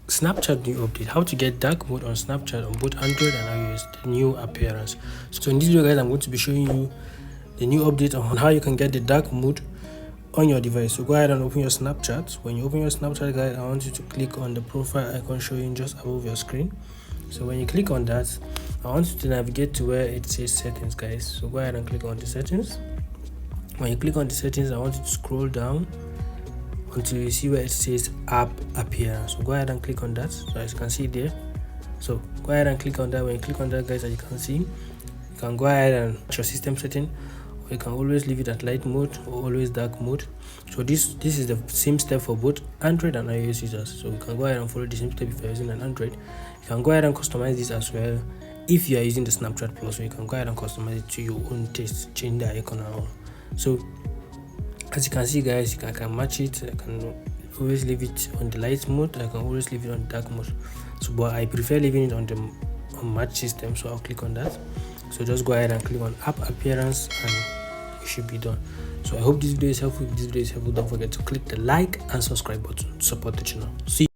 Snapchat new update, how to get dark mode on Snapchat on both Android and iOS, the new appearance. So in this video guys, I'm going to be showing you the new update on how you can get the dark mode on your device. So go ahead and open your Snapchat. When you open your Snapchat guys, I want you to click on the profile icon showing just above your screen. So when you click on that, I want you to navigate to where it says settings guys. So go ahead and click on the settings. When you click on the settings, I want you to scroll down until you see where it says app appearance. So go ahead and click on that. So as you can see there, so go ahead and click on that. When you click on that guys, as you can see, you can go ahead and your system setting, or you can always leave it at light mode or always dark mode. So this is the same step for both Android and iOS users. So you can go ahead and follow the same step if you're using an Android. You can go ahead and customize this as well if you are using the Snapchat Plus. So you can go ahead and customize it to your own taste, change the icon and all. So as you can see guys, I can match it. I can always leave it on the light mode, I can always leave it on dark mode. So but I prefer leaving it on the match system, so I'll click on that. So just go ahead and click on app appearance and you should be done. So I hope this video is helpful. If this video is helpful, don't forget to click the like and subscribe button to support the channel. See you.